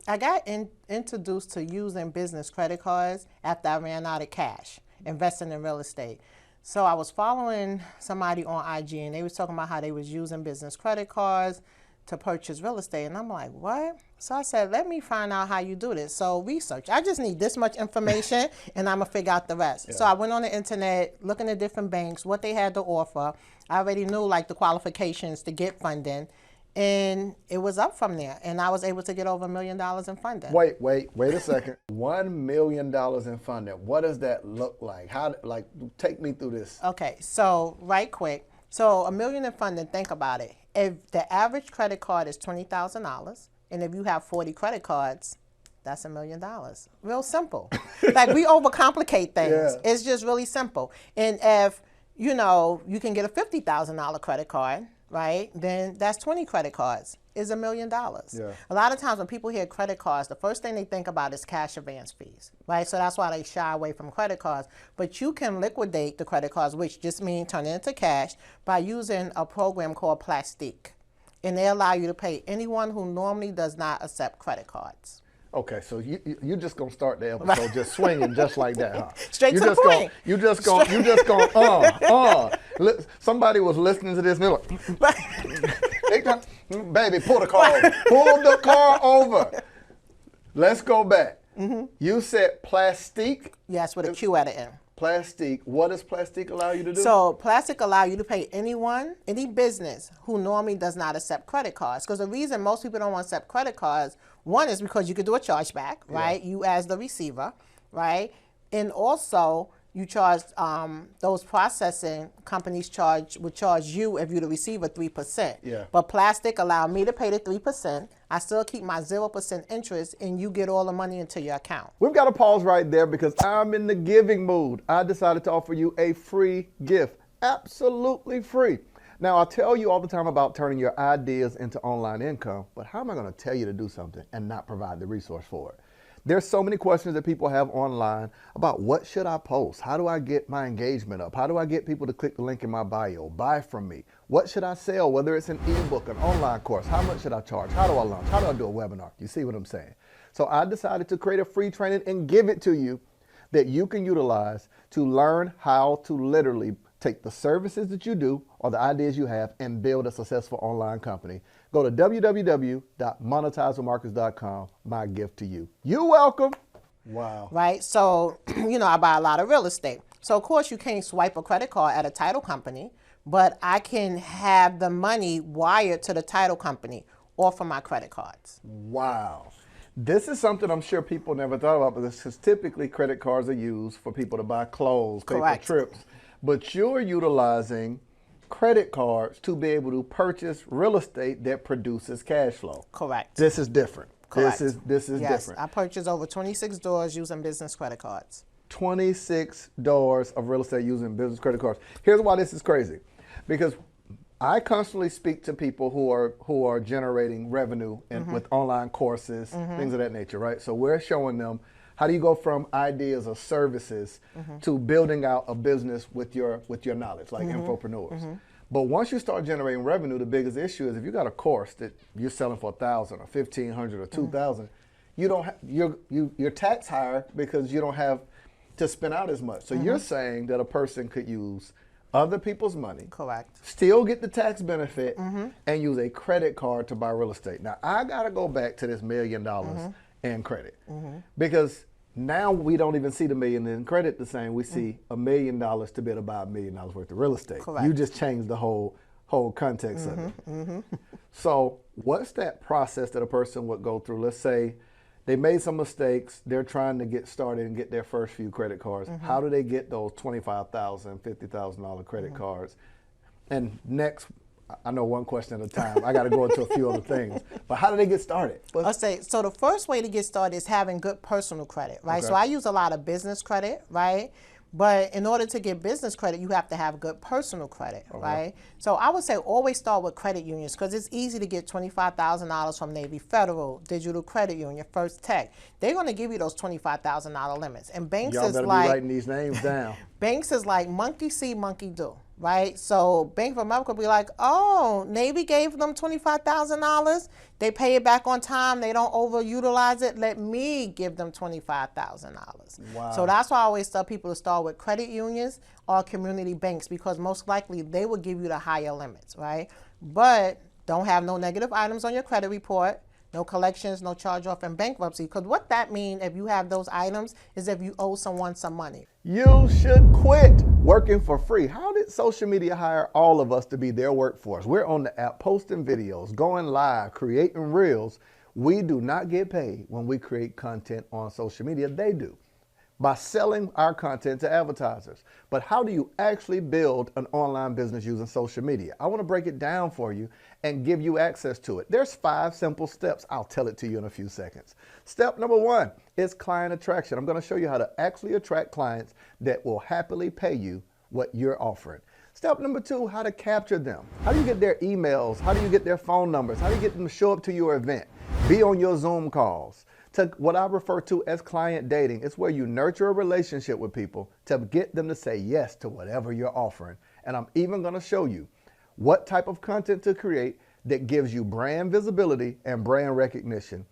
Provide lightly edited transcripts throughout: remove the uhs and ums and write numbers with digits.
I got introduced to using business credit cards after I ran out of cash, investing in real estate. So I was following somebody on IG, and they was talking about how they was using business credit cards to purchase real estate. And I'm like, what? So I said, let me find out how you do this. So research. I just need this much information, and I'm going to figure out the rest. Yeah. So I went on the internet, looking at different banks, what they had to offer. I already knew, like, the qualifications to get funding. And it was up from there, and I was able to get over $1 million in funding. Wait a second. $1 million in funding. What does that look like? Take me through this. Okay, so right quick. So $1 million in funding, think about it. If the average credit card is $20,000, and if you have 40 credit cards, that's $1 million. Real simple. Like, we overcomplicate things. Yeah. It's just really simple. And if, you can get a $50,000 credit card, right? Then that's 20 credit cards is $1 million. Yeah. A lot of times when people hear credit cards, the first thing they think about is cash advance fees, right? So that's why they shy away from credit cards. But you can liquidate the credit cards, which just means turn it into cash, by using a program called Plastique. And they allow you to pay anyone who normally does not accept credit cards. Okay, so you just gonna start the episode just swinging just like that, huh? Straight to the point. You just gonna Somebody was listening to this and they're like, baby, pull the car over. Pull the car over. Let's go back. Mm-hmm. You said Plastique? Yes, with a Q at the end. Plastique. What does Plastique allow you to do? So Plastique allow you to pay anyone, any business who normally does not accept credit cards. Because the reason most people don't want to accept credit cards, one is because you could do a chargeback, right? Yeah. You as the receiver, right? And also you charge, those processing companies would charge you, if you're the receiver, 3%. Yeah. But Plastique allow me to pay the 3%. I still keep my 0% interest, and you get all the money into your account. We've got to pause right there because I'm in the giving mood. I decided to offer you a free gift, absolutely free. Now, I tell you all the time about turning your ideas into online income, but how am I going to tell you to do something and not provide the resource for it? There's so many questions that people have online about what should I post? How do I get my engagement up? How do I get people to click the link in my bio, buy from me? What should I sell? Whether it's an ebook, an online course, how much should I charge? How do I launch? How do I do a webinar? You see what I'm saying? So I decided to create a free training and give it to you that you can utilize to learn how to literally take the services that you do or the ideas you have and build a successful online company. Go to www.monetizewithmarcus.com, my gift to you. You're welcome. Wow. Right? So, I buy a lot of real estate. So, of course, you can't swipe a credit card at a title company, but I can have the money wired to the title company or from my credit cards. Wow. This is something I'm sure people never thought about, because typically credit cards are used for people to buy clothes, pay for trips. But you're utilizing credit cards to be able to purchase real estate that produces cash flow. Correct. This is different. Correct. This is yes, different. I purchased over 26 doors using business credit cards. 26 doors of real estate using business credit cards. Here's why this is crazy. Because I constantly speak to people who are generating revenue with online courses, things of that nature, right? So we're showing them how do you go from ideas or services to building out a business with your knowledge, like infopreneurs. But once you start generating revenue, the biggest issue is if you got a course that you're selling for $1,000 or $1,500 or $2,000, you don't your tax higher because you don't have to spend out as much. So you're saying that a person could use other people's money, correct, still get the tax benefit, and use a credit card to buy real estate. Now I got to go back to this $1 million and credit, because now we don't even see the $1 million in credit the same. We see $1 million to be able to buy $1 million worth of real estate. Correct. You just changed the whole context of it. So what's that process that a person would go through? Let's say they made some mistakes. They're trying to get started and get their first few credit cards. How do they get those $25,000, $50,000 credit cards? And next, I know one question at a time. I got to go into a few other things. But how do they get started? I'll say, so the first way to get started is having good personal credit, right? Okay. So I use a lot of business credit, right? But in order to get business credit, you have to have good personal credit, right? So I would say always start with credit unions, because it's easy to get $25,000 from Navy Federal, Digital Credit Union, First Tech. They're going to give you those $25,000 limits. And banks Y'all is better like, be writing these names down. Banks is like monkey see, monkey do. right? So Bank of America be like, oh, Navy gave them $25,000. They pay it back on time. They don't overutilize it. Let me give them $25,000. Wow. So that's why I always tell people to start with credit unions or community banks, because most likely they will give you the higher limits, right? But don't have no negative items on your credit report. No collections, no charge-off, and bankruptcy. Because what that means, if you have those items, is if you owe someone some money. You should quit working for free. How did social media hire all of us to be their workforce? We're on the app posting videos, going live, creating reels. We do not get paid when we create content on social media. They do, by selling our content to advertisers. But how do you actually build an online business using social media? I want to break it down for you and give you access to it. There's 5 simple steps. I'll tell it to you in a few seconds. Step number 1 is client attraction. I'm going to show you how to actually attract clients that will happily pay you what you're offering. Step number 2, how to capture them. How do you get their emails? How do you get their phone numbers? How do you get them to show up to your event? Be on your Zoom calls. To what I refer to as client dating. It's where you nurture a relationship with people to get them to say yes to whatever you're offering. And I'm even going to show you what type of content to create that gives you brand visibility and brand recognition.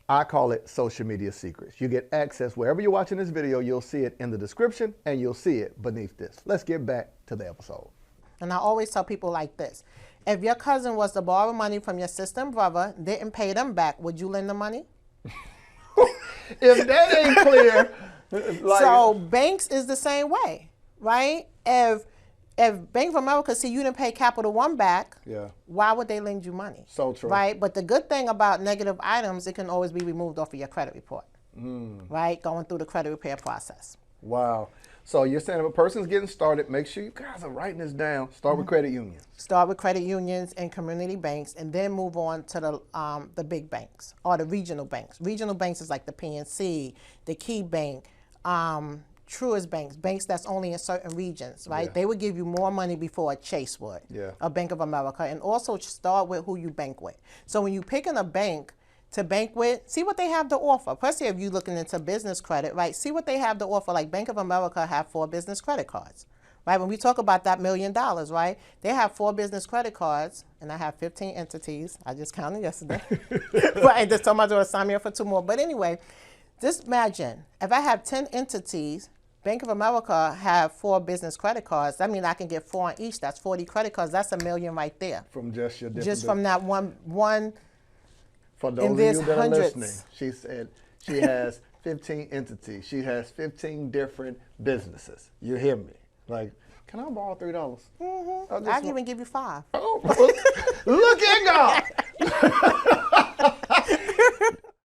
I call it social media secrets. You get access wherever you're watching this video. You'll see it in the description and you'll see it beneath this. Let's get back to the episode. And I always tell people like this. If your cousin was to borrow money from your sister and brother, didn't pay them back, would you lend the money? If that ain't clear. So banks is the same way, right? If Bank of America see you didn't pay Capital One back, why would they lend you money? So true. Right? But the good thing about negative items, it can always be removed off of your credit report, right? Going through the credit repair process. Wow. So you're saying if a person's getting started, make sure you guys are writing this down. Start with credit unions. Start with credit unions and community banks, and then move on to the big banks or the regional banks. Regional banks is like the PNC, the Key Bank, Truist banks, banks that's only in certain regions, right? They would give you more money before a Chase would, a Bank of America, and also start with who you bank with. So when you're picking a bank to bank with, see what they have to offer. Especially if you're looking into business credit, right? See what they have to offer. Like Bank of America have 4 business credit cards, right? When we talk about that $1 million, right? They have 4 business credit cards, and I have 15 entities. I just counted yesterday. Right, just told my daughter to sign me up for 2 more. But anyway, just imagine, if I have 10 entities, Bank of America have 4 business credit cards. That means I can get 4 on each. That's 40 credit cards. That's $1 million right there. From just your different just from that one. For those of you that are listening, she said she has 15 entities. She has 15 different businesses. You hear me? Like, can I borrow $3? I'll even give you 5. Oh, look at God.